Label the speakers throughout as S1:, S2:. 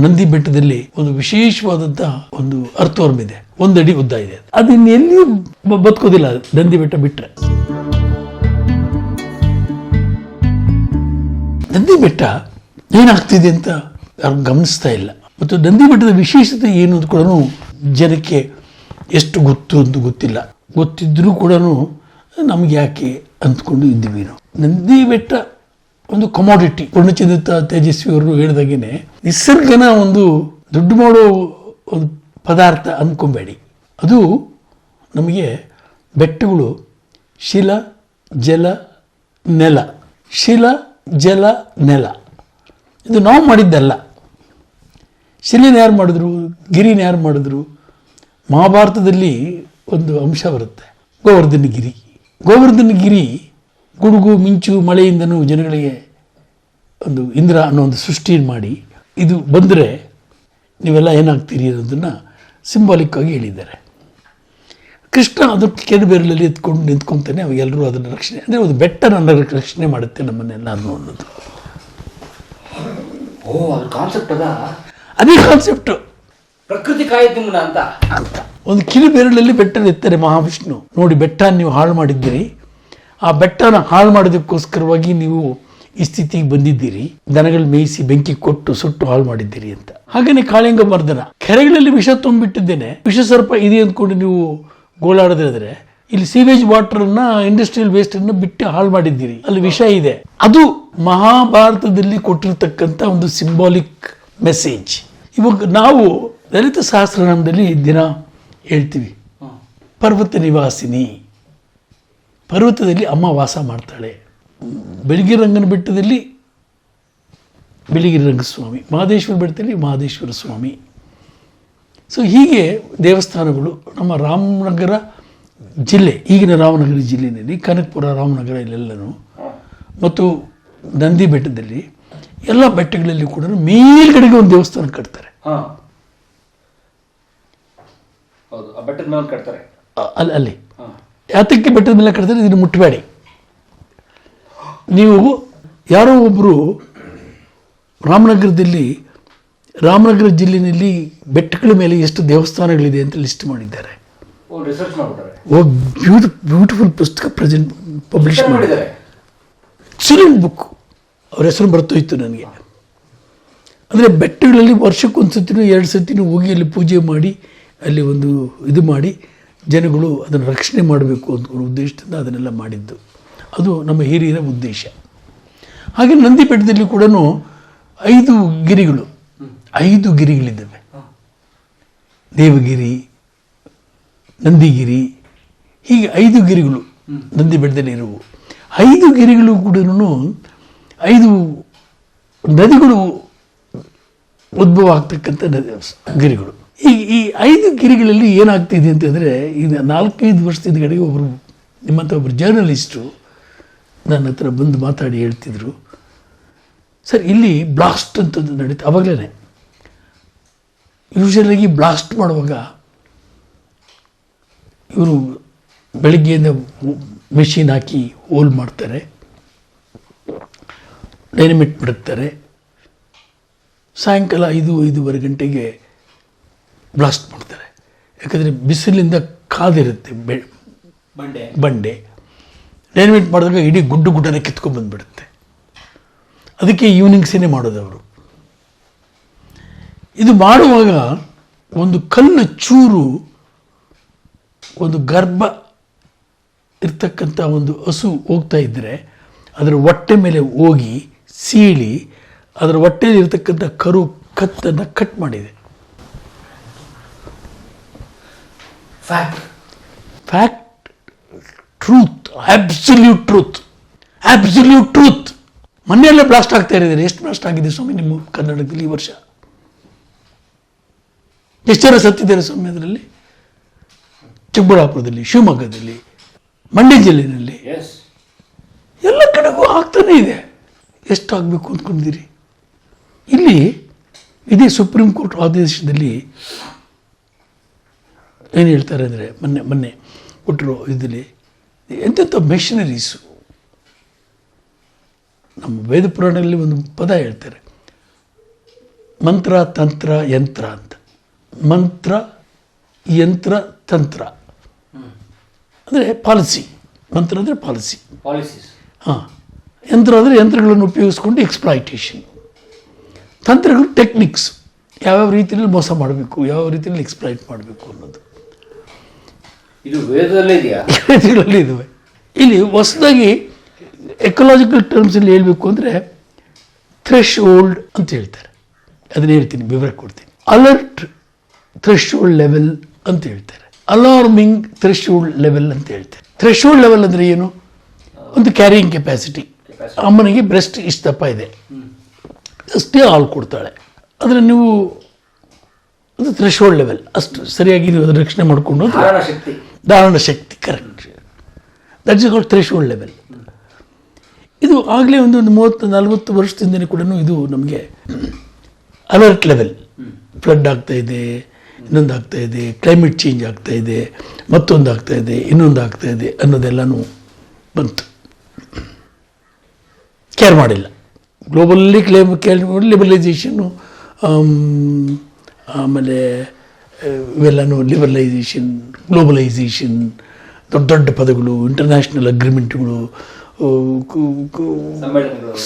S1: ನಂದಿ ಬೆಟ್ಟದಲ್ಲಿ ಒಂದು ವಿಶೇಷವಾದಂತಹ ಒಂದು ಅರ್ಥವರ್ಮ ಇದೆ. 1 ಅಡಿ ಉದ್ದ ಇದೆ. ಅದನ್ನ ಎಲ್ಲಿಯೂ ಬದುಕೋದಿಲ್ಲ ನಂದಿ ಬೆಟ್ಟ ಬಿಟ್ರೆ. ನಂದಿ ಬೆಟ್ಟ ಏನಾಗ್ತಿದೆ ಅಂತ ಯಾರು ಗಮನಿಸ್ತಾ ಇಲ್ಲ. ಮತ್ತು ನಂದಿ ಬೆಟ್ಟದ ವಿಶೇಷತೆ ಏನು ಅಂತ ಕೂಡ ಜನಕ್ಕೆ ಎಷ್ಟು ಗೊತ್ತು ಅಂತ ಗೊತ್ತಿಲ್ಲ. ಗೊತ್ತಿದ್ರೂ ಕೂಡ ನಮ್ಗೆ ಯಾಕೆ ಅಂದ್ಕೊಂಡು ಇದ್ದೀವಿ ನಾವು. ನಂದಿ ಬೆಟ್ಟ ಒಂದು ಕಮಾಡಿಟಿ. ಪೂರ್ಣಚಂದ್ರ ತೇಜಸ್ವಿ ಅವರು ಹೇಳಿದಾಗೇನೆ ನಿಸರ್ಗನ ಒಂದು ದುಡ್ಡು ಮಾಡೋ ಒಂದು ಪದಾರ್ಥ ಅಂದ್ಕೊಬೇಡಿ. ಅದು ನಮಗೆ ಬೆಟ್ಟಗಳು ಶಿಲ ಜಲ ನೆಲ, ಶಿಲ ಜಲ ನೆಲ. ಇದು ನಾವು ಮಾಡಿದ್ದಲ್ಲ. ಶಿಲೆನ ಯಾರು ಮಾಡಿದ್ರು, ಗಿರಿನ ಯಾರು ಮಾಡಿದ್ರು? ಮಹಾಭಾರತದಲ್ಲಿ ಒಂದು ಅಂಶ ಬರುತ್ತೆ, ಗೋವರ್ಧನ ಗಿರಿ. ಗೋವರ್ಧನ ಗಿರಿ ಗುಡುಗು ಮಿಂಚು ಮಳೆಯಿಂದನೂ ಜನಗಳಿಗೆ ಒಂದು ಇಂದ್ರ ಅನ್ನೋ ಒಂದು ಸೃಷ್ಟಿಯನ್ನು ಮಾಡಿ ಇದು ಬಂದರೆ ನೀವೆಲ್ಲ ಏನಾಗ್ತೀರಿ ಅನ್ನೋದನ್ನು ಸಿಂಬಾಲಿಕ್ ಆಗಿ ಹೇಳಿದ್ದಾರೆ. ಕೃಷ್ಣ ಅದಕ್ಕೆ ಕೆರೆಬೇರಲಲ್ಲಿ ಎತ್ಕೊಂಡು ನಿಂತ್ಕೊತಾನೆ. ಅವಾಗೆಲ್ಲರೂ ಅದನ್ನು ರಕ್ಷಣೆ, ಅಂದರೆ ಒಂದು ಬೆಟ್ಟ ನನ್ನ ರಕ್ಷಣೆ ಮಾಡುತ್ತೆ ನಮ್ಮನ್ನೆಲ್ಲ ಅನ್ನೋದು. ಅದೇ ಕಾನ್ಸೆಪ್ಟು,
S2: ಪ್ರಕೃತಿ ಕಾಯ್ದು ಅಂತ
S1: ಅಂತ. ಒಂದು ಕಿರುಬೆರಳಲ್ಲಿ ಬೆಟ್ಟ ಎತ್ತಾರೆ ಮಹಾವಿಷ್ಣು. ನೋಡಿ, ಬೆಟ್ಟ ನೀವು ಹಾಳು ಮಾಡಿದ್ದೀರಿ, ಆ ಬೆಟ್ಟನ ಹಾಳು ಮಾಡೋದಕ್ಕೋಸ್ಕರವಾಗಿ ನೀವು ಈ ಸ್ಥಿತಿಗೆ ಬಂದಿದ್ದೀರಿ, ದನಗಳು ಮೇಯಿಸಿ ಬೆಂಕಿ ಕೊಟ್ಟು ಸುಟ್ಟು ಹಾಳು ಮಾಡಿದ್ದೀರಿ ಅಂತ. ಹಾಗೇನೆ ಕಾಳಿಂಗ ಮರ್ದನ, ಕೆರೆಗಳಲ್ಲಿ ವಿಷ ತುಂಬಿಟ್ಟಿದ್ದೇನೆ, ವಿಷ ಸರ್ಪ ಇದೆ ಅಂದ್ಕೊಂಡು ನೀವು ಗೋಳಾಡದಿದ್ರೆ ಇಲ್ಲಿ ಸೀವೇಜ್ ವಾಟರ್ನ, ಇಂಡಸ್ಟ್ರಿಯಲ್ ವೇಸ್ಟ್ ಅನ್ನು ಬಿಟ್ಟು ಹಾಳು ಮಾಡಿದ್ದೀರಿ, ಅಲ್ಲಿ ವಿಷ ಇದೆ. ಅದು ಮಹಾಭಾರತದಲ್ಲಿ ಕೊಟ್ಟಿರ್ತಕ್ಕಂಥ ಒಂದು ಸಿಂಬಾಲಿಕ್ ಮೆಸೇಜ್. ಇವಾಗ ನಾವು ಲಲಿತ ಸಹಸ್ರನಾಮದಲ್ಲಿ ದಿನ ಹೇಳ್ತೀವಿ, ಪರ್ವತ ನಿವಾಸಿನಿ. ಪರ್ವತದಲ್ಲಿ ಅಮ್ಮ ವಾಸ ಮಾಡ್ತಾಳೆ. ಬೆಳಗಿರಿ ರಂಗನ ಬೆಟ್ಟದಲ್ಲಿ ಬೆಳಗಿರಿ ರಂಗಸ್ವಾಮಿ, ಮಹದೇಶ್ವರ ಬೆಟ್ಟದಲ್ಲಿ ಮಹದೇಶ್ವರ ಸ್ವಾಮಿ. ಸೊ ಹೀಗೆ ದೇವಸ್ಥಾನಗಳು ನಮ್ಮ ರಾಮನಗರ ಜಿಲ್ಲೆ, ಈಗಿನ ರಾಮನಗರ ಜಿಲ್ಲೆಯಲ್ಲಿ ಕನಕಪುರ, ರಾಮನಗರ ಇಲ್ಲೆಲ್ಲನೂ, ಮತ್ತು ನಂದಿ ಬೆಟ್ಟದಲ್ಲಿ ಎಲ್ಲ ಬೆಟ್ಟಗಳಲ್ಲಿ ಕೂಡ ಮೇಲ್ಗಡೆಗೆ ಒಂದು ದೇವಸ್ಥಾನ ಕಟ್ತಾರೆ. ಅಲ್ಲಿ ಯಾತಕ್ಕೆ ಬೆಟ್ಟದ ಮೇಲೆ ಕಟ್ತಾರೆ? ಇದನ್ನು ಮುಟ್ಟಬೇಡಿ. ನೀವು ಯಾರೋ ಒಬ್ಬರು ರಾಮನಗರ ಜಿಲ್ಲೆಯಲ್ಲಿ ಬೆಟ್ಟಗಳ ಮೇಲೆ ಎಷ್ಟು ದೇವಸ್ಥಾನಗಳಿದೆ ಅಂತ ಲಿಸ್ಟ್ ಮಾಡಿದ್ದಾರೆ. ಬ್ಯೂಟಿಫುಲ್ ಪುಸ್ತಕ ಪಬ್ಲಿಷ್ ಮಾಡಿದ್ದಾರೆ. Excellent book. ಅವ್ರ ಹೆಸರು ಬರ್ತೋಯ್ತು ನನಗೆ. ಅಂದರೆ ಬೆಟ್ಟಗಳಲ್ಲಿ ವರ್ಷಕ್ಕೊಂದ್ಸತಿನೂ 2 ಸತಿನೂ ಹೋಗಿ ಅಲ್ಲಿ ಪೂಜೆ ಮಾಡಿ ಅಲ್ಲಿ ಒಂದು ಇದು ಮಾಡಿ ಜನಗಳು ಅದನ್ನು ರಕ್ಷಣೆ ಮಾಡಬೇಕು ಅಂತ ಉದ್ದೇಶದಿಂದ ಅದನ್ನೆಲ್ಲ ಮಾಡಿದ್ದು. ಅದು ನಮ್ಮ ಹಿರಿಯರ ಉದ್ದೇಶ. ಹಾಗೆ ನಂದಿ ಬೆಟ್ಟದಲ್ಲಿ ಕೂಡ 5 ಗಿರಿಗಳಿದ್ದಾವೆ. ದೇವಗಿರಿ, ನಂದಿಗಿರಿ, ಹೀಗೆ 5 ಗಿರಿಗಳು ನಂದಿ ಬೆಟ್ಟದಲ್ಲಿ ಇರುವು. 5 ಗಿರಿಗಳು ಕೂಡ 5 ನದಿಗಳು ಉದ್ಭವ ಆಗ್ತಕ್ಕಂಥ ಗಿರಿಗಳು. ಈ 5 ಗಿರಿಗಳಲ್ಲಿ ಏನಾಗ್ತಿದೆ ಅಂತಂದರೆ, ಈಗ 4-5 ವರ್ಷದ ಕಡೆಗೆ ನಿಮ್ಮಂಥ ಒಬ್ಬರು ಜರ್ನಲಿಸ್ಟು ನನ್ನ ಹತ್ರ ಬಂದು ಮಾತಾಡಿ ಹೇಳ್ತಿದ್ರು, ಸರ್ ಇಲ್ಲಿ ಬ್ಲಾಸ್ಟ್ ಅಂತದ್ದು ನಡೀತು. ಆವಾಗಲೇ ಯೂಶಲಾಗಿ ಬ್ಲಾಸ್ಟ್ ಮಾಡುವಾಗ ಇವರು ಬೆಳಗ್ಗೆಯಿಂದ ಮೆಷಿನ್ ಹಾಕಿ ಹೋಲ್ ಮಾಡ್ತಾರೆ, ಡೈನಮಿಟ್ ಬಿಡುತ್ತಾರೆ. ಸಾಯಂಕಾಲ 5-5:30 ಗಂಟೆಗೆ ಬ್ಲಾಸ್ಟ್ ಮಾಡ್ತಾರೆ. ಯಾಕಂದರೆ ಬಿಸಿಲಿಂದ ಕಾದಿರುತ್ತೆ ಬಂಡೆ. ಡೈನಮಿಟ್ ಮಾಡಿದಾಗ ಇಡೀ ಗುಡ್ಡನೆ ಕಿತ್ಕೊಂಡು ಬಂದುಬಿಡುತ್ತೆ. ಅದಕ್ಕೆ ಈವ್ನಿಂಗ್ಸೇ ಮಾಡೋದು ಅವರು. ಇದು ಮಾಡುವಾಗ ಒಂದು ಕಲ್ಲು ಚೂರು ಒಂದು ಗರ್ಭ ಇರ್ತಕ್ಕಂಥ ಒಂದು ಹಸು ಹೋಗ್ತಾ ಇದ್ದರೆ ಅದರ ಹೊಟ್ಟೆ ಮೇಲೆ ಹೋಗಿ ಸೀಳಿ ಅದರ ಹೊಟ್ಟೆಯಲ್ಲಿ ಇರ್ತಕ್ಕಂಥ ಕತ್ತನ್ನು ಕಟ್ ಮಾಡಿದೆ. Fact, truth, absolute truth. ಮೊನ್ನೆಯಲ್ಲೇ ಬ್ಲಾಸ್ಟ್ ಆಗ್ತಾ ಇದ್ದಾರೆ. ಎಷ್ಟು ಬ್ಲಾಸ್ಟ್ ಆಗಿದೆ ಸ್ವಾಮಿ ನಿಮ್ಮ ಕರ್ನಾಟಕದಲ್ಲಿ ಈ ವರ್ಷ? ಎಷ್ಟು ಜನ ಸತ್ತಿದ್ದಾರೆ ಸ್ವಾಮಿ ಅದರಲ್ಲಿ? ಚಿಕ್ಕಬಳ್ಳಾಪುರದಲ್ಲಿ, ಶಿವಮೊಗ್ಗದಲ್ಲಿ, ಮಂಡ್ಯ ಜಿಲ್ಲೆಯಲ್ಲಿ, ಎಲ್ಲ ಕಡೆಗೂ ಆಗ್ತಾನೆ ಇದೆ. ಎಷ್ಟಾಗಬೇಕು ಅಂದ್ಕೊಂಡಿದ್ದೀರಿ? ಇಲ್ಲಿ ಇದೇ ಸುಪ್ರೀಂ ಕೋರ್ಟ್ ಆದೇಶದಲ್ಲಿ ಏನು ಹೇಳ್ತಾರೆ ಅಂದರೆ, ಮೊನ್ನೆ ಕೊಟ್ಟರು ಇದರಲ್ಲಿ ಎಂತೆಂಥ ಮೆಷಿನರೀಸು. ನಮ್ಮ ವೇದ ಪುರಾಣದಲ್ಲಿ ಒಂದು ಪದ ಹೇಳ್ತಾರೆ, ಮಂತ್ರ ತಂತ್ರ ಯಂತ್ರ ಅಂತ. ಮಂತ್ರ ಯಂತ್ರ ತಂತ್ರ ಅಂದರೆ ಪಾಲಿಸಿ. ಮಂತ್ರ ಅಂದರೆ ಪಾಲಿಸಿ,
S2: ಪಾಲಿಸೀಸ್.
S1: ಹಾಂ. ಯಂತ್ರ ಅಂದರೆ ಯಂತ್ರಗಳನ್ನು ಉಪಯೋಗಿಸ್ಕೊಂಡು ಎಕ್ಸ್ಪ್ಲಾಯಿಟೇಷನ್. ತಂತ್ರಗಳು ಟೆಕ್ನಿಕ್ಸ್, ಯಾವ್ಯಾವ ರೀತಿಯಲ್ಲಿ ಮೋಸ ಮಾಡಬೇಕು, ಯಾವ ರೀತಿಯಲ್ಲಿ ಎಕ್ಸ್ಪ್ಲಾಯ್ಟ್ ಮಾಡಬೇಕು ಅನ್ನೋದು
S2: ಇದು ವೇದದಲ್ಲೇ ಇದೆಯಾ?
S1: ವೇದಗಳಲ್ಲಿ ಇದುವೆ. ಇಲ್ಲಿ ಹೊಸದಾಗಿ ಎಕಲಾಜಿಕಲ್ ಟರ್ಮ್ಸಲ್ಲಿ ಹೇಳಬೇಕು ಅಂದರೆ ಥ್ರೆಶ್ ಹೋಲ್ಡ್ ಅಂತ ಹೇಳ್ತಾರೆ. ಅದನ್ನ ಹೇಳ್ತೀನಿ, ವಿವರ ಕೊಡ್ತೀನಿ. ಅಲರ್ಟ್ ಥ್ರೆಶ್ ಹೋಲ್ಡ್ ಲೆವೆಲ್ ಅಂತ ಹೇಳ್ತಾರೆ. ಅಲಾರ್ಮಿಂಗ್ ಥ್ರೆಶ್ ಹೋಲ್ಡ್ ಲೆವೆಲ್ ಅಂತ ಹೇಳ್ತಾರೆ. ಥ್ರೆಶ್ ಹೋಲ್ಡ್ ಲೆವೆಲ್ ಅಂದರೆ ಏನು? ಒಂದು ಕ್ಯಾರಿಯಿಂಗ್ ಕೆಪಾಸಿಟಿ. ಅಮ್ಮನಿಗೆ ಬ್ರೆಸ್ಟ್ ಇಷ್ಟು ದಪ್ಪ ಇದೆ, ಅಷ್ಟೇ ಹಾಲು ಕೊಡ್ತಾಳೆ. ಆದರೆ ನೀವು ಅದು ಥ್ರೆಶ್ ಹೋಲ್ಡ್ ಲೆವೆಲ್, ಅಷ್ಟು ಸರಿಯಾಗಿ ನೀವು ಅದರ ರಕ್ಷಣೆ ಮಾಡಿಕೊಂಡು ಧಾರಣ ಶಕ್ತಿ correct. That is called threshold level. ಇದು ಆಗಲೇ ಒಂದು 30-40 ವರ್ಷದಿಂದಲೇ ಕೂಡ ಇದು ನಮಗೆ ಅಲರ್ಟ್ ಲೆವೆಲ್. ಫ್ಲಡ್ ಆಗ್ತಾ ಇದೆ, ಇನ್ನೊಂದು ಆಗ್ತಾ ಇದೆ, ಕ್ಲೈಮೇಟ್ ಚೇಂಜ್ ಆಗ್ತಾ ಇದೆ, ಮತ್ತೊಂದು ಆಗ್ತಾ ಇದೆ, ಇನ್ನೊಂದು ಆಗ್ತಾ ಇದೆ ಅನ್ನೋದೆಲ್ಲನೂ ಬಂತು. ಕೇರ್ ಮಾಡಿಲ್ಲ. ಗ್ಲೋಬಲ್ಲಿ ಲಿಬರಲೈಸೇಷನ್ನು, ಆಮೇಲೆ ಇವೆಲ್ಲನೂ ಲಿಬರಲೈಸೇಷನ್, ಗ್ಲೋಬಲೈಸೇಷನ್, ದೊಡ್ಡ ದೊಡ್ಡ ಪದಗಳು, ಇಂಟರ್ನ್ಯಾಷನಲ್ ಅಗ್ರಿಮೆಂಟ್ಗಳು,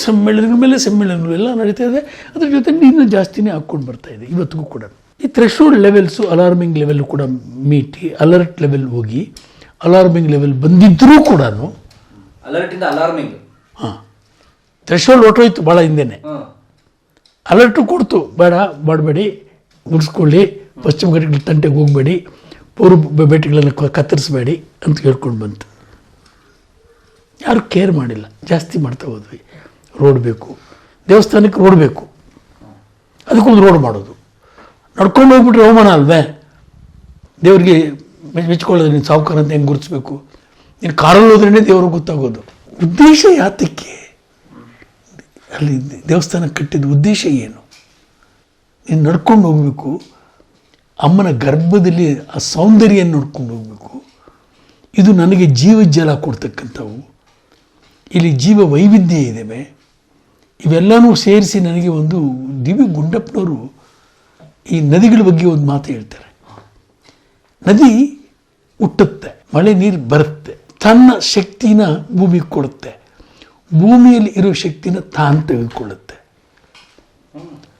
S1: ಸಮ್ಮೇಳನಗಳ ಮೇಲೆ ಸಮ್ಮೇಳನಗಳು ಎಲ್ಲ ನಡೀತಾ ಇದೆ. ಅದ್ರ ಜೊತೆ ಇನ್ನೂ ಜಾಸ್ತಿನೇ ಹಾಕ್ಕೊಂಡು ಬರ್ತಾ ಇದೆ ಇವತ್ತಿಗೂ ಕೂಡ. ಈ ಥ್ರೆಶೋಲ್ಡ್ ಲೆವೆಲ್ಸು ಅಲಾರ್ಮಿಂಗ್ ಲೆವೆಲ್ ಕೂಡ ಮೀಟಿ ಅಲರ್ಟ್ ಲೆವೆಲ್ ಹೋಗಿ ಅಲಾರ್ಮಿಂಗ್ ಲೆವೆಲ್ ಬಂದಿದ್ದರೂ ಕೂಡ ಹಾಂ ಥ್ರೆಶೋಲ್ಡ್ ಹೊಟ್ಟೋಯ್ತು ಭಾಳ ಹಿಂದೆನೆ. ಅಲರ್ಟು ಕೊಡ್ತು, ಬೇಡ ಮಾಡಬೇಡಿ, ಮುಗಿಸ್ಕೊಳ್ಳಿ, ಪಶ್ಚಿಮ ಘಟ್ಟಗಳ ತಂಟೆಗೆ ಹೋಗಬೇಡಿ, ಪೂರ್ವ ಬೆಟ್ಟಗಳನ್ನು ಕತ್ತರಿಸಬೇಡಿ ಅಂತ ಹೇಳ್ಕೊಂಡು ಬಂತು. ಯಾರು ಕೇರ್ ಮಾಡಿಲ್ಲ, ಜಾಸ್ತಿ ಮಾಡ್ತಾ ಹೋದ್ವಿ. ರೋಡ್ ಬೇಕು, ದೇವಸ್ಥಾನಕ್ಕೆ ರೋಡ್ ಬೇಕು, ಅದಕ್ಕೊಂದು ರೋಡ್ ಮಾಡೋದು. ನಡ್ಕೊಂಡು ಹೋಗ್ಬಿಟ್ರೆ ಅವಮಾನ ಅಲ್ವೇ? ದೇವ್ರಿಗೆ ಮೆಚ್ಕೊಳ್ಳೋದು, ನೀನು ಸಾವುಕಾರ ಅಂತ ಹೆಂಗೆ ಗುರುತಿಸ್ಬೇಕು? ನೀನು ಕಾರಲ್ಲಿ ಹೋದ್ರೇ ದೇವ್ರಿಗೆ ಗೊತ್ತಾಗೋದು. ಉದ್ದೇಶ ಯಾತಕ್ಕೆ? ಅಲ್ಲಿ ದೇವಸ್ಥಾನ ಕಟ್ಟಿದ ಉದ್ದೇಶ ಏನು? ನೀನು ನಡ್ಕೊಂಡು ಹೋಗಬೇಕು, ಅಮ್ಮನ ಗರ್ಭದಲ್ಲಿ ಆ ಸೌಂದರ್ಯ ನೋಡ್ಕೊಂಡು ಹೋಗಬೇಕು. ಇದು ನನಗೆ ಜೀವಜಲ ಕೊಡ್ತಕ್ಕಂಥವು. ಇಲ್ಲಿ ಜೀವ ವೈವಿಧ್ಯ ಇದ್ದಾವೆ. ಇವೆಲ್ಲನೂ ಸೇರಿಸಿ ನನಗೆ ಒಂದು ಡಿ ವಿ ಗುಂಡಪ್ಪನವರು ಈ ನದಿಗಳ ಬಗ್ಗೆ ಒಂದು ಮಾತು ಹೇಳ್ತಾರೆ. ನದಿ ಹುಟ್ಟುತ್ತೆ, ಮಳೆ ನೀರು ಬರುತ್ತೆ, ತನ್ನ ಶಕ್ತಿನ ಭೂಮಿಗೆ ಕೊಡುತ್ತೆ, ಭೂಮಿಯಲ್ಲಿ ಇರೋ ಶಕ್ತಿನ ತಾನು ತೆಗೆದುಕೊಳ್ಳುತ್ತೆ.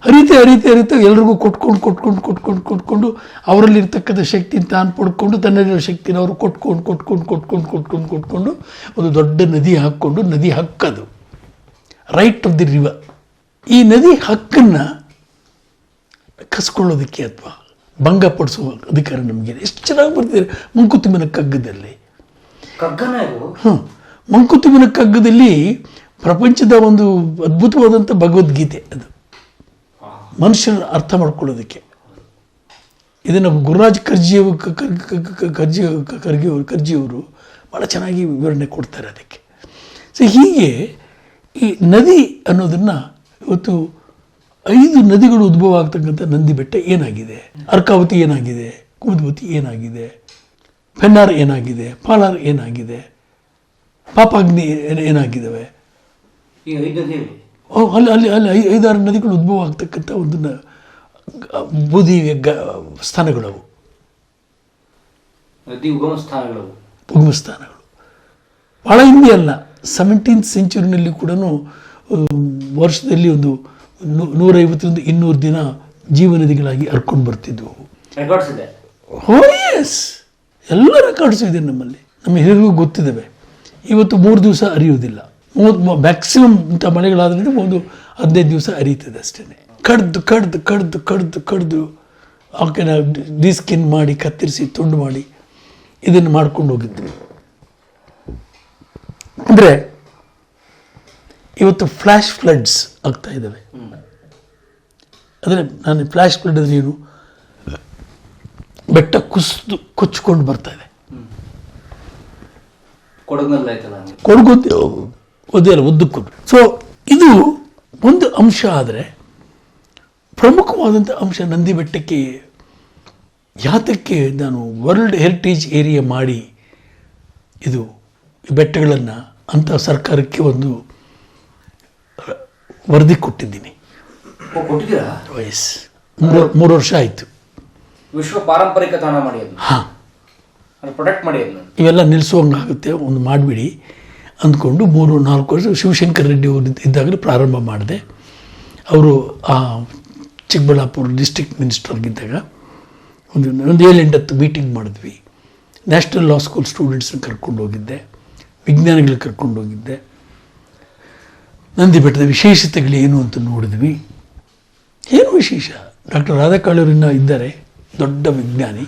S1: ಹರಿತೆ ಹರಿತೆ ಹರಿತೆ ಎಲ್ರಿಗೂ ಕೊಟ್ಕೊಂಡು ಅವರಲ್ಲಿರ್ತಕ್ಕಂಥ ಶಕ್ತಿನ ತಾನು ಪಡ್ಕೊಂಡು ತನ್ನಲ್ಲಿರೋ ಶಕ್ತಿನ ಅವರು ಕೊಟ್ಕೊಂಡು ಒಂದು ದೊಡ್ಡ ನದಿ ಹಾಕ್ಕೊಂಡು, ನದಿ ಹಕ್ಕದು ರೈಟ್ ಆಫ್ ದಿ ರಿವರ್. ಈ ನದಿ ಹಕ್ಕನ್ನು ಕಸ್ಕೊಳ್ಳೋದಕ್ಕೆ ಅಥವಾ ಭಂಗಪಡಿಸುವ ಅಧಿಕಾರ ನಮಗೆ ಎಷ್ಟು ಚೆನ್ನಾಗಿ ಬರ್ತಿದೆ. ಮಂಕುತಿಮ್ಮನ ಕಗ್ಗದಲ್ಲಿ, ಮಂಕುತಿಮ್ಮನ ಕಗ್ಗದಲ್ಲಿ ಪ್ರಪಂಚದ ಒಂದು ಅದ್ಭುತವಾದಂಥ ಭಗವದ್ಗೀತೆ ಅದು, ಮನುಷ್ಯನ ಅರ್ಥ ಮಾಡ್ಕೊಳ್ಳೋದಕ್ಕೆ. ಇದನ್ನು ಗುರುರಾಜ್ ಕರ್ಜಿಯವರು ಭಾಳ ಚೆನ್ನಾಗಿ ವಿವರಣೆ ಕೊಡ್ತಾರೆ ಅದಕ್ಕೆ. ಸೊ ಹೀಗೆ ಈ ನದಿ ಅನ್ನೋದನ್ನು ಇವತ್ತು 5 ನದಿಗಳು ಉದ್ಭವ ಆಗ್ತಕ್ಕಂಥ ನಂದಿ ಬೆಟ್ಟ ಏನಾಗಿದೆ, ಅರ್ಕಾವತಿ ಏನಾಗಿದೆ, ಕುಮದ್ವತಿ ಏನಾಗಿದೆ, ಪೆನ್ನಾರ್ ಏನಾಗಿದೆ, ಪಾಲಾರ್ ಏನಾಗಿದೆ, ಪಾಪಾಗ್ನಿ ಏನಾಗಿದ್ದಾವೆ. ಅಲ್ಲಿ 5-6 ನದಿಗಳು ಉದ್ಭವ ಆಗ್ತಕ್ಕಂಥ ಒಂದು ಬೂದಿ ಸ್ಥಾನಗಳವು, ಉಗಮ ಸ್ಥಾನಗಳು. ಭಾಳ ಹಿಂದೆ ಅಲ್ಲ, 17th ಸೆಂಚುರಿನಲ್ಲಿ ಕೂಡ ವರ್ಷದಲ್ಲಿ ಒಂದು 150-200 ದಿನ ಜೀವನದಿಗಳಾಗಿ ಹರ್ಕೊಂಡು ಬರ್ತಿದ್ವು. ಎಸ್, ಎಲ್ಲ ರೆಕಾರ್ಡ್ಸು ಇದೆ ನಮ್ಮಲ್ಲಿ, ನಮ್ಮ ಹಿರಿಯರಿಗೂ ಗೊತ್ತಿದ್ದಾವೆ. ಇವತ್ತು 3 ದಿವಸ ಹರಿಯೋದಿಲ್ಲ, ಮ್ಯಾಕ್ಸಿಮಮ್ ಇಂಥ ಮಳೆಗಳಾದ್ರೆ ಒಂದು 15 ದಿವಸ ಹರಿಯುತ್ತದೆ ಅಷ್ಟೇ. ಕಡ್ದು ಅವಕ್ಕೆ ಡಿಸ್ಕಿನ್ ಮಾಡಿ, ಕತ್ತರಿಸಿ, ತುಂಡು ಮಾಡಿ ಇದನ್ನು ಮಾಡ್ಕೊಂಡು ಹೋಗಿದ್ವಿ. ಅಂದರೆ ಇವತ್ತು ಫ್ಲ್ಯಾಶ್ ಫ್ಲಡ್ಸ್ ಆಗ್ತಾ ಇದ್ದಾವೆ. ಅಂದರೆ ನಾನು ಫ್ಲ್ಯಾಶ್ ಫ್ಲಡ್ ಅಂದರೆ ಏನು? ಬೆಟ್ಟ ಕೊಚ್ಚಿಕೊಂಡು ಬರ್ತಾ ಇದೆ. ಕೊಡಗೋದೇ ಅಲ್ಲ, ಉದ್ದಕ್ಕೂ. ಸೊ ಇದು ಒಂದು ಅಂಶ. ಆದರೆ ಪ್ರಮುಖವಾದಂಥ ಅಂಶ ನಂದಿ ಬೆಟ್ಟಕ್ಕೆ ಯಾತಕ್ಕೆ ನಾನು ವರ್ಲ್ಡ್ ಹೆರಿಟೇಜ್ ಏರಿಯಾ ಮಾಡಿ ಇದು ಬೆಟ್ಟಗಳನ್ನು ಅಂತ ಸರ್ಕಾರಕ್ಕೆ ಒಂದು ವರದಿ ಕೊಟ್ಟಿದ್ದೀನಿ.
S2: ಕೊಟ್ಟಿದ್ದೀರಾ?
S1: ವಯಸ್ 3 ವರ್ಷ ಆಯಿತು.
S2: ವಿಶ್ವ ಪಾರಂಪರಿಕ ತಾಣ ಮಾಡಿ ಅದನ್ನ
S1: ಹಾಂ,
S2: ಪ್ರೊಟೆಕ್ಟ್ ಮಾಡಿ ಅದನ್ನ.
S1: ಇವೆಲ್ಲ ನಿಲ್ಲಿಸುವಂಗಾಗುತ್ತೆ, ಒಂದು ಮಾಡಿಬಿಡಿ ಅಂದ್ಕೊಂಡು 3-4 ವರ್ಷ ಶಿವಶಂಕರ್ ರೆಡ್ಡಿ ಅವರು ಇದ್ದಾಗಲೇ ಪ್ರಾರಂಭ ಮಾಡಿದೆ. ಅವರು ಆ ಚಿಕ್ಕಬಳ್ಳಾಪುರ ಡಿಸ್ಟ್ರಿಕ್ಟ್ ಮಿನಿಸ್ಟರ್ ಆಗಿದ್ದಾಗ ಒಂದು 7-8 ಮೀಟಿಂಗ್ ಮಾಡಿದ್ವಿ. ನ್ಯಾಷನಲ್ ಲಾ ಸ್ಕೂಲ್ ಸ್ಟೂಡೆಂಟ್ಸ್ನ ಕರ್ಕೊಂಡು ಹೋಗಿದ್ದೆ, ವಿಜ್ಞಾನಿಗಳು ಕರ್ಕೊಂಡು ಹೋಗಿದ್ದೆ. ನಂದಿ ಬೆಟ್ಟದ ವಿಶೇಷತೆಗಳೇನು ಅಂತ ನೋಡಿದ್ವಿ. ಏನು ವಿಶೇಷ? ಡಾಕ್ಟರ್ ರಾಧಾಕಾಳೂರಿನ ಇದ್ದಾರೆ, ದೊಡ್ಡ ವಿಜ್ಞಾನಿ.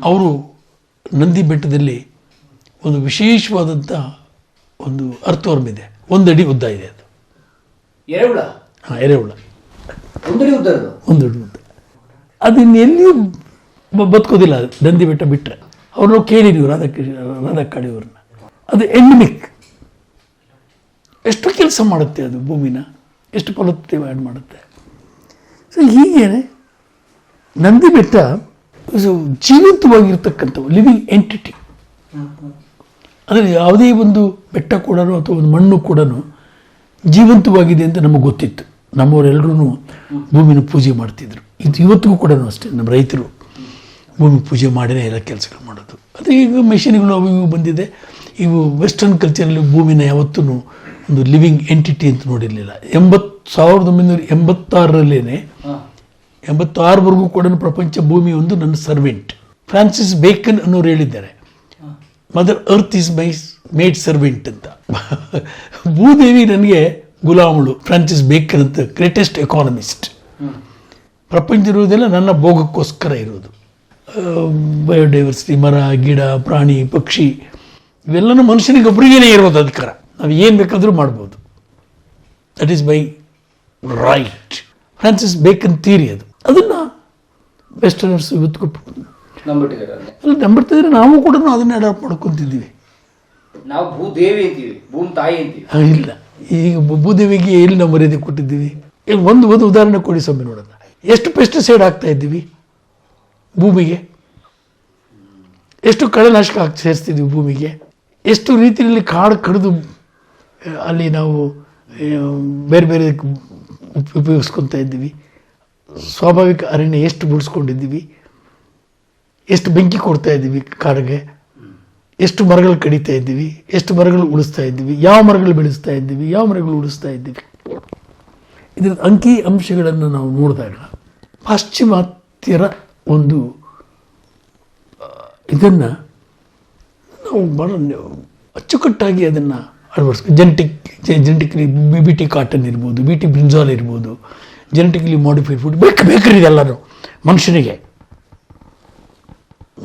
S1: ಅವರು ನಂದಿ ಬೆಟ್ಟದಲ್ಲಿ ಒಂದು ವಿಶೇಷವಾದಂಥ ಒಂದು ಅರ್ಥವರ್ಮ್ ಇದೆ, 1 ಅಡಿ ಉದ್ದ ಇದೆ ಅದು.
S2: ಎರೆಹುಳ?
S1: ಹಾಂ, ಎರೆಹುಳ
S2: 1 ಅಡಿ ಉದ್ದ.
S1: 1 ಅಡಿ ಉದ್ದ. ಅದನ್ನು ಎಲ್ಲಿಯೂ ಬದುಕೋದಿಲ್ಲ ನಂದಿ ಬೆಟ್ಟ ಬಿಟ್ಟರೆ. ಅವ್ರನ್ನ ಕೇಳಿದ್ವಿ ರಾಧಾಕಾಳಿಯವ್ರನ್ನ. ಅದು ಎಂಡಮಿಕ್. ಎಷ್ಟು ಕೆಲಸ ಮಾಡುತ್ತೆ ಅದು, ಭೂಮಿನ ಎಷ್ಟು ಫಲವತ್ತತೆ ಆ್ಯಡ್ ಮಾಡುತ್ತೆ. ಸೊ ಹೀಗೇನೆ ನಂದಿ ಬೆಟ್ಟ ಜೀವಂತವಾಗಿರ್ತಕ್ಕಂಥ ಲಿವಿಂಗ್ ಎಂಟಿಟಿ. ಅಂದರೆ ಯಾವುದೇ ಒಂದು ಬೆಟ್ಟ ಕೂಡ ಅಥವಾ ಒಂದು ಮಣ್ಣು ಕೂಡ ಜೀವಂತವಾಗಿದೆ ಅಂತ ನಮಗೆ ಗೊತ್ತಿತ್ತು. ನಮ್ಮವರೆಲ್ಲರೂ ಭೂಮಿನ ಪೂಜೆ ಮಾಡ್ತಿದ್ರು. ಇದು ಇವತ್ತಿಗೂ ಕೂಡ ಅಷ್ಟೇ, ನಮ್ಮ ರೈತರು ಭೂಮಿ ಪೂಜೆ ಮಾಡಿನೇ ಎಲ್ಲ ಕೆಲಸಗಳು ಮಾಡೋದು. ಅದು ಈಗ ಮೆಷಿನ್ಗಳು ಅವು ಇವು ಬಂದಿದೆ. ಇವು ವೆಸ್ಟರ್ನ್ ಕಲ್ಚರಲ್ಲಿ ಭೂಮಿನ ಯಾವತ್ತೂ ಒಂದು ಲಿವಿಂಗ್ ಎಂಟಿಟಿ ಅಂತ ನೋಡಿರಲಿಲ್ಲ. 1986ರಲ್ಲೇ 86ವರೆಗೂ ಕೂಡ ಪ್ರಪಂಚ ಭೂಮಿ ಒಂದು ನನ್ನ ಸರ್ವೆಂಟ್. ಫ್ರಾನ್ಸಿಸ್ ಬೇಕನ್ ಅನ್ನೋರು ಹೇಳಿದ್ದಾರೆ, mother earth is my made servant ಅಂತ. ಭೂದೇವಿ ನನಗೆ ಗುಲಾಮಳು. ಫ್ರಾನ್ಸಿಸ್ ಬೇಕನ್ ಅಂತ ಗ್ರೇಟೆಸ್ಟ್ ಎಕಾನಮಿಸ್ಟ್. ಪ್ರಪಂಚ ಇರುವುದೆಲ್ಲ ನನ್ನ ಭೋಗಕ್ಕೋಸ್ಕರ ಇರೋದು. ಬಯೋಡೈವರ್ಸಿಟಿ, ಮರ ಗಿಡ ಪ್ರಾಣಿ ಪಕ್ಷಿ ಇವೆಲ್ಲನೂ ಮನುಷ್ಯನಿಗೆ ಒಬ್ಬರಿಗೇನೆ ಇರೋದು ಅಧಿಕಾರ. ನಾವು ಏನು ಬೇಕಾದರೂ ಮಾಡ್ಬೋದು. That is my right. Francis beacon theory ಅದು. ಅದನ್ನು ವೆಸ್ಟರ್ನರ್ಸ್ ಇವತ್ತು ನಂಬಿಡ್ತಿದ್ರೆ ನಾವು ಕೂಡ ಅದನ್ನೇ ಅಡಾಪ್ಟ್ ಮಾಡ್ಕೊತಿದ್ದೀವಿ.
S2: ನಾವು ಭೂದೇವಿ ಅಂತೀವಿ, ಭೂಮಿ ತಾಯಿ ಅಂತೀವಿ.
S1: ಇಲ್ಲ, ಈಗ ಭೂದೇವಿಗೆ ಎಲ್ಲಿ ನಾವು ಮರ್ಯಾದೆ ಕೊಟ್ಟಿದ್ದೀವಿ? ಒಂದು ಉದಾಹರಣೆ ಕೊಡಿ ಸ್ವಾಮಿ, ನೋಡೋಣ. ಎಷ್ಟು ಪೆಸ್ಟಿಸೈಡ್ ಹಾಕ್ತಾ ಇದ್ದೀವಿ ಭೂಮಿಗೆ, ಎಷ್ಟು ಕಳೆನಾಶಕ ಸೇರಿಸ್ತಿದ್ದೀವಿ ಭೂಮಿಗೆ, ಎಷ್ಟು ರೀತಿಯಲ್ಲಿ ಕಾಡು ಕಡಿದು ಅಲ್ಲಿ ನಾವು ಬೇರೆ ಬೇರೆ ಉಪಯೋಗಿಸ್ಕೊತಾ ಇದ್ದೀವಿ. ಸ್ವಾಭಾವಿಕ ಅರಣ್ಯ ಎಷ್ಟು ಬಿಡಿಸ್ಕೊಂಡಿದ್ದೀವಿ, ಎಷ್ಟು ಬೆಂಕಿ ಕೊಡ್ತಾ ಇದ್ದೀವಿ ಕಾಡಿಗೆ, ಎಷ್ಟು ಮರಗಳು ಕಡಿತಾ ಇದ್ದೀವಿ, ಎಷ್ಟು ಮರಗಳು ಉಳಿಸ್ತಾ ಇದ್ದೀವಿ, ಯಾವ ಮರಗಳು ಬೆಳೆಸ್ತಾ ಇದ್ದೀವಿ, ಯಾವ ಮರಗಳು ಉಳಿಸ್ತಾ ಇದ್ದೀವಿ. ಇದರ ಅಂಕಿ ಅಂಶಗಳನ್ನು ನಾವು ನೋಡಿದಾಗ ಪಾಶ್ಚಿಮಾತ್ಯರ ಒಂದು ಇದನ್ನು ನಾವು ಭಾಳ ಅಚ್ಚುಕಟ್ಟಾಗಿ ಅದನ್ನು ಅಳವಡಿಸ್ಬೇಕು. ಜೆನೆಟಿಕ್ಲಿ BT ಕಾಟನ್ ಇರ್ಬೋದು, BT ಬ್ರಿಂಜಾಲ್ ಇರ್ಬೋದು, ಜೆನೆಟಿಕ್ಲಿ ಮಾಡಿಫೈಡ್ ಫುಡ್ ಬೇಕ್ರಿ ಎಲ್ಲರೂ. ಮನುಷ್ಯನಿಗೆ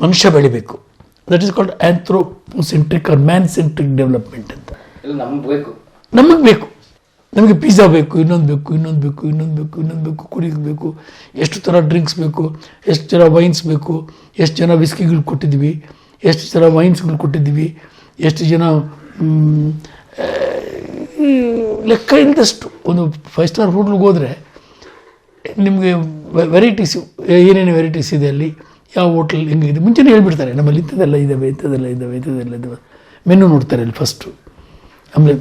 S1: ಮನುಷ್ಯ ಬೆಳಿಬೇಕು. That is called anthropocentric or man centric development ಅಂತ. ನಮಗೆ ಬೇಕು. ನಮಗೆ ಪಿಜ್ಜಾ ಬೇಕು, ಇನ್ನೊಂದು ಬೇಕು, ಇನ್ನೊಂದು ಬೇಕು, ಇನ್ನೊಂದು ಬೇಕು, ಇನ್ನೊಂದು ಬೇಕು, ಕುಡಿಯೋದು ಬೇಕು, ಎಷ್ಟು ಥರ ಡ್ರಿಂಕ್ಸ್ ಬೇಕು, ಎಷ್ಟು ಥರ ವೈನ್ಸ್ ಬೇಕು, ಎಷ್ಟು ಜನ ವಿಸ್ಕಿಗಳು ಕೊಟ್ಟಿದ್ದೀವಿ, ಎಷ್ಟು ಥರ ವೈನ್ಸ್ಗಳು ಕೊಟ್ಟಿದ್ದೀವಿ, ಎಷ್ಟು ಜನ ಲೆಕ್ಕ ಇಲ್ಲದಷ್ಟು. ಒಂದು 5 ಸ್ಟಾರ್ ಹೋಟ್ಲಿಗೆ ಹೋದರೆ ನಿಮಗೆ ವೆರೈಟೀಸು ಏನೇನು ವೆರೈಟೀಸ್ ಇದೆ ಅಲ್ಲಿ, ಯಾವ ಹೋಟ್ಲ್ ಹೆಂಗಿದೆ ಮುಂಚೆನೇ ಹೇಳ್ಬಿಡ್ತಾರೆ. ನಮ್ಮಲ್ಲಿ ಇಂಥದ್ದೆಲ್ಲ ಇದ್ದಾವೆ, ಇಂಥದ್ದೆಲ್ಲ ಇದ್ದಾವೆ, ಇಂಥದ್ದೆಲ್ಲ ಇದ್ದಾವೆ. ಮೆನು ನೋಡ್ತಾರೆ ಅಲ್ಲಿ ಫಸ್ಟು, ಆಮೇಲೆ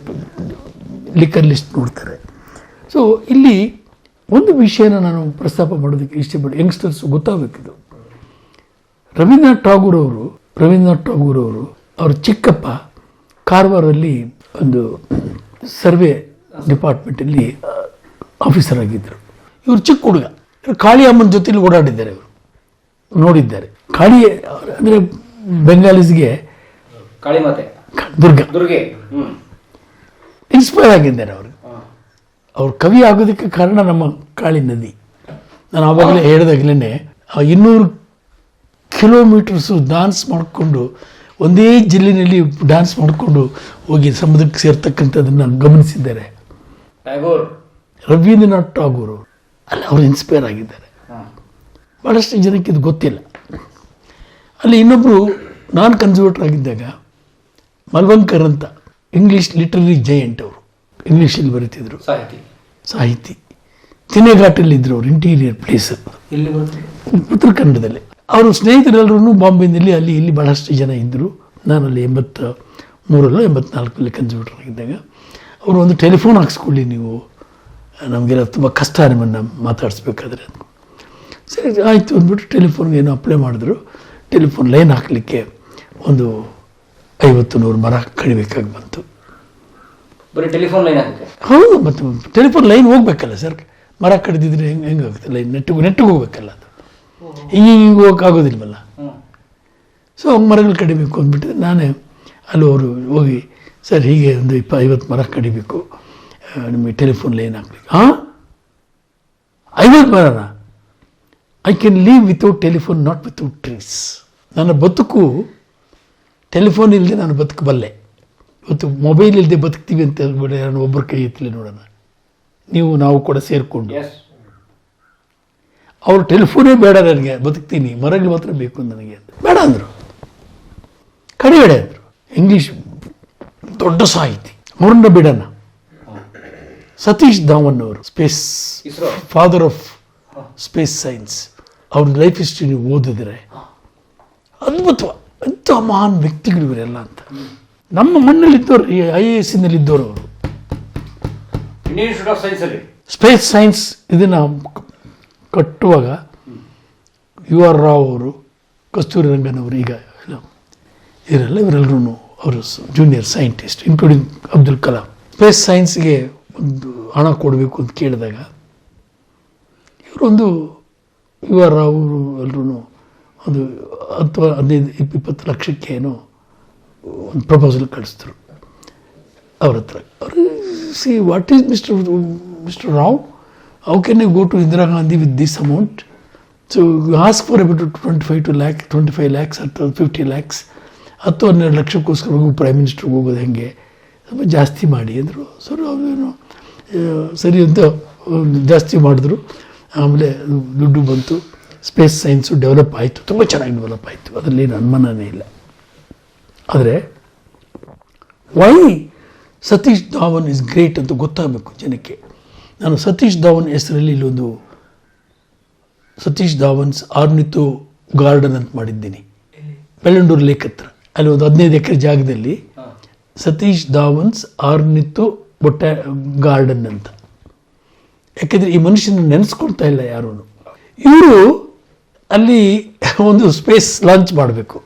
S1: ಲಿಕ್ಕರ್ ಲಿಸ್ಟ್ ನೋಡ್ತಾರೆ. ಸೊ ಇಲ್ಲಿ ಒಂದು ವಿಷಯನ ನಾನು ಪ್ರಸ್ತಾಪ ಮಾಡೋದಕ್ಕೆ ಇಷ್ಟಪಟ್ಟು, ಯಂಗ್ಸ್ಟರ್ಸ್ ಗೊತ್ತಾಗಬೇಕಿದು. ರವೀಂದ್ರನಾಥ್ ಠಾಗೂರ್ ಅವರು ಅವ್ರ ಚಿಕ್ಕಪ್ಪ ಕಾರವಾರಲ್ಲಿ ಒಂದು ಸರ್ವೆ ಡಿಪಾರ್ಟ್ಮೆಂಟಲ್ಲಿ ಆಫೀಸರ್ ಆಗಿದ್ದರು. ಇವರು ಚಿಕ್ಕ ಹುಡುಗ, ಕಾಳಿಯಮ್ಮನ ಜೊತೆಲಿ ಓಡಾಡಿದ್ದಾರೆ, ಇವರು ನೋಡಿದ್ದಾರೆ. ಕಾಳಿ ಅಂದರೆ ಬೆಂಗಾಲೀಸ್ಗೆ
S2: ಕಾಳಿಮಾತೆ,
S1: ದುರ್ಗೆ ಇನ್ಸ್ಪೈರ್ ಆಗಿದ್ದಾರೆ ಅವರು. ಅವ್ರು ಕವಿ ಆಗೋದಕ್ಕೆ ಕಾರಣ ನಮ್ಮ ಕಾಳಿ ನದಿ. ನಾನು ಆವಾಗಲೇ ಹೇಳಿದಾಗಲೇ 200 ಕಿಲೋಮೀಟರ್ಸು ಡ್ಯಾನ್ಸ್ ಮಾಡಿಕೊಂಡು, ಒಂದೇ ಜಿಲ್ಲೆಯಲ್ಲಿ ಡ್ಯಾನ್ಸ್ ಮಾಡಿಕೊಂಡು ಹೋಗಿ ಸಮುದ್ರಕ್ಕೆ ಸೇರ್ತಕ್ಕಂಥದ್ದನ್ನು ಗಮನಿಸಿದ್ದಾರೆ ರವೀಂದ್ರನಾಥ್ ಠಾಗೂರ್. ಅಲ್ಲಿ ಅವರು ಇನ್ಸ್ಪೈರ್ ಆಗಿದ್ದಾರೆ. ಭಾಳಷ್ಟು ಜನಕ್ಕೆ ಇದು ಗೊತ್ತಿಲ್ಲ. ಅಲ್ಲಿ ಇನ್ನೊಬ್ಬರು ನಾನ್ ಕನ್ಸರ್ವೇಟರ್ ಆಗಿದ್ದಾಗ ಮಲ್ವಂಕರ್ ಅಂತ ಇಂಗ್ಲೀಷ್ ಲಿಟ್ರರಿ ಜೈಂಟ್, ಅವರು ಇಂಗ್ಲೀಷಲ್ಲಿ ಬರೀತಿದ್ರು, ಸಾಹಿತಿ. ತಿನ್ನೆಘಾಟಲ್ಲಿದ್ದರು ಅವರು, ಇಂಟೀರಿಯರ್ ಪ್ಲೇಸ್, ಉತ್ತರ ಕನ್ನಡದಲ್ಲಿ. ಅವರು ಸ್ನೇಹಿತರೆಲ್ಲರೂ ಬಾಂಬೆನಲ್ಲಿ ಅಲ್ಲಿ ಇಲ್ಲಿ ಭಾಳಷ್ಟು ಜನ ಇದ್ದರು. ನಾನಲ್ಲಿ 83 84 ಕನ್ಸರ್ವೇಟರ್ ಆಗಿದ್ದಾಗ ಅವರು ಒಂದು ಟೆಲಿಫೋನ್ ಹಾಕ್ಸ್ಕೊಳ್ಳಿ ನೀವು ನಮಗೆಲ್ಲ ತುಂಬ ಕಷ್ಟ ನಿಮ್ಮನ್ನು ಮಾತಾಡಿಸ್ಬೇಕಾದ್ರೆ. ಸರಿ ಆಯಿತು ಅಂದ್ಬಿಟ್ಟು ಟೆಲಿಫೋನ್ಗೆ ಏನೋ ಅಪ್ಲೈ ಮಾಡಿದ್ರು. ಟೆಲಿಫೋನ್ ಲೈನ್ ಹಾಕಲಿಕ್ಕೆ ಒಂದು 50-100 ಮರ ಕಡಿಬೇಕಾಗಿ ಬಂತು.
S2: ಬರೀ ಟೆಲಿಫೋನ್ ಲೈನ್ ಹಾಕಕ್ಕೆ?
S1: ಹೌದು, ಮತ್ತು ಟೆಲಿಫೋನ್ ಲೈನ್ ಹೋಗ್ಬೇಕಲ್ಲ ಸರ್. ಮರ ಕಡಿದಿದ್ರೆ ಹೆಂಗೆ ಆಗುತ್ತೆ ಲೈನ್? ನೆಟ್ಟಿಗೆ ಹೋಗ್ಬೇಕಲ್ಲ, ಅದು ಹಿಂಗೆ ಹೋಗೋಕ್ಕಾಗೋದಿಲ್ವಲ್ಲ. ಸೊ ಮರಗಳು ಕಡಿಬೇಕು ಅಂದ್ಬಿಟ್ಟು ನಾನೇ ಅಲ್ಲಿ ಅವರು ಹೋಗಿ, ಸರ್ ಹೀಗೆ ಒಂದು 50 ಮರ ಕಡಿಬೇಕು, ನಿಮಗೆ ಟೆಲಿಫೋನ್ ಲೈನ್ ಹಾಕ್ಬೇಕು. 50 ಮರನ? I can leave without telephone, not without trees. ನನ್ನ ಬದುಕು ಟೆಲಿಫೋನ್ ಇಲ್ಲದೆ ನಾನು ಬದುಕಬಲ್ಲೆ. ಇವತ್ತು ಮೊಬೈಲ್ ಇಲ್ಲದೆ ಬದುಕ್ತೀವಿ ಅಂತ ಹೇಳ್ಬಿಟ್ಟು ನಾನು ಒಬ್ಬರ ಕೈ ಎತ್ತಲಿ ನೋಡೋಣ, ನೀವು ನಾವು ಕೂಡ ಸೇರಿಕೊಂಡು. ಅವರು ಟೆಲಿಫೋನೇ ಬೇಡ ನನಗೆ, ಬದುಕ್ತೀನಿ, ಮರಗಳು ಮಾತ್ರ ಬೇಕು ನನಗೆ ಅಂತ ಬೇಡ ಅಂದರು. ಕಡಿಬೇಡ ಅಂದರು. ಇಂಗ್ಲೀಷ್ ದೊಡ್ಡ ಸಾಹಿತಿ, ಅವ್ರನ್ನ ಬಿಡೋಣ. ಸತೀಶ್ ಧಾವನ್ ಅವರು, space father of space science, ಅವ್ರ ಲೈಫ್ ಹಿಸ್ಟ್ರಿ ನೀವು ಓದಿದ್ರೆ ಅದ್ಭುತ, ಅಂಥ ಮಹಾನ್ ವ್ಯಕ್ತಿಗಳು ಇವರೆಲ್ಲ ಅಂತ. ನಮ್ಮ ಮಣ್ಣಲ್ಲಿದ್ದವರು, ಈ IAS-ನಲ್ಲಿದ್ದವರು ಅವರು.
S2: ಇಂಡಿಯನ್ ಇನ್ಸ್ಟಿಟ್ಯೂಟ್ ಆಫ್ ಸೈನ್ಸ್ ಅಲ್ಲಿ
S1: ಸ್ಪೇಸ್ ಸೈನ್ಸ್ ಇದನ್ನು ಕಟ್ಟುವಾಗ UR ರಾವ್ ಅವರು, ಕಸ್ತೂರಿ ರಂಗನ್ ಅವರು, ಈಗ ಇವರೆಲ್ಲರೂ ಅವರು junior scientist, including Abdul Kalam. Space ಸೈನ್ಸ್ಗೆ ಒಂದು ಹಣ ಕೊಡಬೇಕು ಅಂತ ಕೇಳಿದಾಗ ಇವರೊಂದು UR ರಾವ್ ಅವರು ಎಲ್ಲರೂ ಒಂದು 10-15-20 ಲಕ್ಷಕ್ಕೆ ಏನೋ ಒಂದು ಪ್ರಪೋಸಲ್ ಕಳಿಸಿದ್ರು ಅವ್ರ ಹತ್ರ. ಅವರು, see what is mister Rao, how can you go to Indira Gandhi with this amount? So ask for about 25 lakhs ಅಥವಾ 50 lakhs, 10-12 ಲಕ್ಷಕ್ಕೋಸ್ಕರ ಹೋಗಿ ಪ್ರೈಮ್ ಮಿನಿಸ್ಟರ್ಗೆ ಹೋಗೋದು ಹೆಂಗೆ, ಸ್ವಲ್ಪ ಜಾಸ್ತಿ ಮಾಡಿ ಅಂದರು. ಸರ್ ಅವೇನು ಸರಿ ಅಂತ ಜಾಸ್ತಿ ಮಾಡಿದ್ರು. ಆಮೇಲೆ ದುಡ್ಡು ಬಂತು, ಸ್ಪೇಸ್ ಸೈನ್ಸು ಡೆವಲಪ್ ಆಯಿತು, ತುಂಬ ಚೆನ್ನಾಗಿ ಡೆವಲಪ್ ಆಯಿತು, ಅದರಲ್ಲಿ ಏನು ಅನುಮಾನನೇ ಇಲ್ಲ. ಆದರೆ why Satish Dhawan is great ಅಂತ ಗೊತ್ತಾಗಬೇಕು ಜನಕ್ಕೆ. ನಾನು ಸತೀಶ್ ಧಾವನ್ ಹೆಸರಲ್ಲಿ ಇಲ್ಲೊಂದು ಸತೀಶ್ ಧಾವನ್ಸ್ ಆರ್ನಿತೋ ಗಾರ್ಡನ್ ಅಂತ ಮಾಡಿದ್ದೀನಿ, ಬೆಳ್ಳಂಡೂರು ಲೇಕ್ ಹತ್ರ. ಅಲ್ಲಿ ಒಂದು 15 ಎಕರೆ ಜಾಗದಲ್ಲಿ ಸತೀಶ್ ಧಾವನ್ಸ್ ಆರ್ನಿತೋ ಗಾರ್ಡನ್ ಅಂತ. ಯಾಕೆಂದರೆ ಈ ಮನುಷ್ಯನ ನೆನೆಸ್ಕೊಳ್ತಾ ಇಲ್ಲ ಯಾರೂ. ಇವರು ಅಲ್ಲಿ ಒಂದು ಸ್ಪೇಸ್ ಲಾಂಚ್ ಮಾಡಬೇಕು,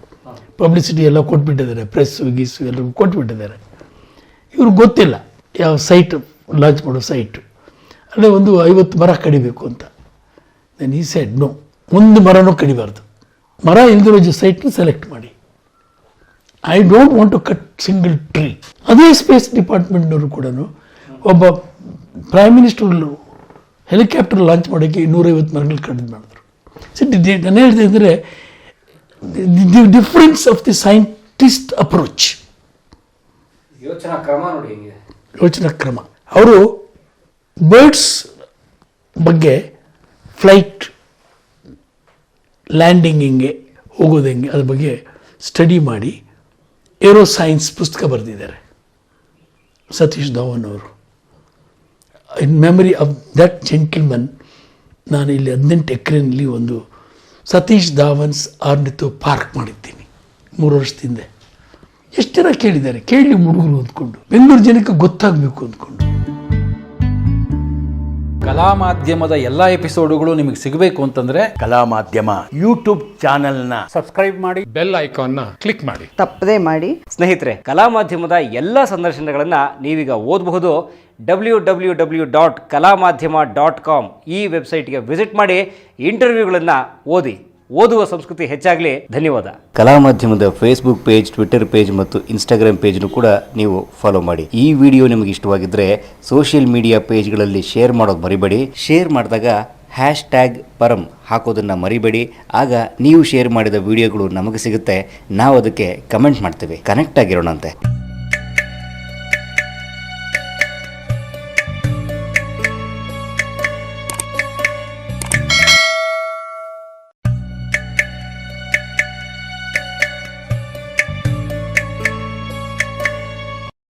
S1: ಪಬ್ಲಿಸಿಟಿ ಎಲ್ಲ ಕೊಟ್ಬಿಟ್ಟಿದ್ದಾರೆ, ಪ್ರೆಸ್ಸು ಗೀಸು ಎಲ್ಲರಿಗೂ ಕೊಟ್ಬಿಟ್ಟಿದ್ದಾರೆ. ಇವ್ರಿಗೆ ಗೊತ್ತಿಲ್ಲ ಯಾವ ಸೈಟ್ ಲಾಂಚ್ ಮಾಡೋ ಸೈಟು. ಅಲ್ಲೇ ಒಂದು 50 ಮರ ಕಡಿಬೇಕು ಅಂತ. ದೆನ್ ಈ ಸೈಡ್ ನೋ, ಒಂದು ಮರನೂ ಕಡಿಬಾರ್ದು, ಮರ ಇಲ್ದಿರೋ ಸೈಟ್ನ ಸೆಲೆಕ್ಟ್ ಮಾಡಿ. I don't want to cut single tree. ಅದೇ ಸ್ಪೇಸ್ ಡಿಪಾರ್ಟ್ಮೆಂಟ್ನವರು ಕೂಡ ಒಬ್ಬ ಪ್ರೈಮ್ ಮಿನಿಸ್ಟರ್ ಹೆಲಿಕಾಪ್ಟರ್ ಲಾಂಚ್ ಮಾಡೋಕ್ಕೆ 250 ಮರಗಳು ಕಡಿಮೆ ಮಾಡಿದ್ರು. ನಾನು ಹೇಳ್ತಾ ಇದ್ದರೆ the difference of the scientist approach,
S2: ಯೋಚನಾ ಕ್ರಮ ನೋಡಿ ಹೆಂಗಿದೆ.
S1: ಯೋಚನಾ ಕ್ರಮ. ಅವರು ಬರ್ಡ್ಸ್ ಬಗ್ಗೆ, ಫ್ಲೈಟ್ ಲ್ಯಾಂಡಿಂಗ್ ಹೆಂಗೆ, ಹೋಗೋದು ಹೆಂಗೆ, ಅದ್ರ ಬಗ್ಗೆ ಸ್ಟಡಿ ಮಾಡಿ ಏರೋ ಸೈನ್ಸ್ ಪುಸ್ತಕ ಬರೆದಿದ್ದಾರೆ ಸತೀಶ್ ಧಾವನ್ ಅವರು. ಇನ್ ಮೆಮರಿ ಆಫ್ ದಟ್ ಜೆಂಟಲ್ಮನ್ ನಾನು ಇಲ್ಲಿ 18 ಎಕರೆನಲ್ಲಿ ಒಂದು ಸತೀಶ್ ಧಾವನ್ಸ್ ಆರ್ನಿತೋ ಪಾರ್ಕ್ ಮಾಡಿದ್ದೀನಿ 3 ವರ್ಷದಿಂದ. ಎಷ್ಟು ಜನ ಕೇಳಿದ್ದಾರೆ, ಕೇಳಿ ಹುಡುಗರು ಅಂದ್ಕೊಂಡು, ಬೆಂಗಳೂರು ಜನಕ್ಕೆ ಗೊತ್ತಾಗಬೇಕು ಅಂದ್ಕೊಂಡು.
S3: ಕಲಾ ಮಾಧ್ಯಮದ ಎಲ್ಲ ಎಪಿಸೋಡುಗಳು ನಿಮಗೆ ಸಿಗಬೇಕು ಅಂತಂದ್ರೆ
S4: ಕಲಾ ಮಾಧ್ಯಮ ಯೂಟ್ಯೂಬ್ ಚಾನೆಲ್ನ
S5: ಸಬ್ಸ್ಕ್ರೈಬ್ ಮಾಡಿ, ಬೆಲ್ ಐಕಾನ್ನ ಕ್ಲಿಕ್ ಮಾಡಿ,
S6: ತಪ್ಪದೇ ಮಾಡಿ.
S2: ಸ್ನೇಹಿತರೆ, ಕಲಾ ಮಾಧ್ಯಮದ ಎಲ್ಲ ಸಂದರ್ಶನಗಳನ್ನು ನೀವೀಗ ಓದಬಹುದು. www.kalamadhyama.com ಈ ವೆಬ್ಸೈಟ್ಗೆ ವಿಸಿಟ್ ಮಾಡಿ, ಇಂಟರ್ವ್ಯೂಗಳನ್ನು ಓದಿ. ಓದುವ ಸಂಸ್ಕೃತಿ ಹೆಚ್ಚಾಗಲಿ. ಧನ್ಯವಾದ.
S7: ಕಲಾ ಮಾಧ್ಯಮದ ಫೇಸ್ಬುಕ್ ಪೇಜ್, ಟ್ವಿಟರ್ ಪೇಜ್ ಮತ್ತು ಇನ್ಸ್ಟಾಗ್ರಾಮ್ ಪೇಜ್ನು ಕೂಡ ನೀವು ಫಾಲೋ ಮಾಡಿ. ಈ ವಿಡಿಯೋ ನಿಮಗೆ ಇಷ್ಟವಾಗಿದ್ದರೆ ಸೋಷಿಯಲ್ ಮೀಡಿಯಾ ಪೇಜ್ಗಳಲ್ಲಿ ಶೇರ್ ಮಾಡೋದು ಮರಿಬೇಡಿ. ಶೇರ್ ಮಾಡಿದಾಗ #ಪರಂ ಹಾಕೋದನ್ನು ಮರಿಬೇಡಿ. ಆಗ ನೀವು ಶೇರ್ ಮಾಡಿದ ವಿಡಿಯೋಗಳು ನಮಗೆ ಸಿಗುತ್ತೆ, ನಾವು ಅದಕ್ಕೆ ಕಮೆಂಟ್ ಮಾಡ್ತೇವೆ. ಕನೆಕ್ಟ್ ಆಗಿರೋಣಂತೆ.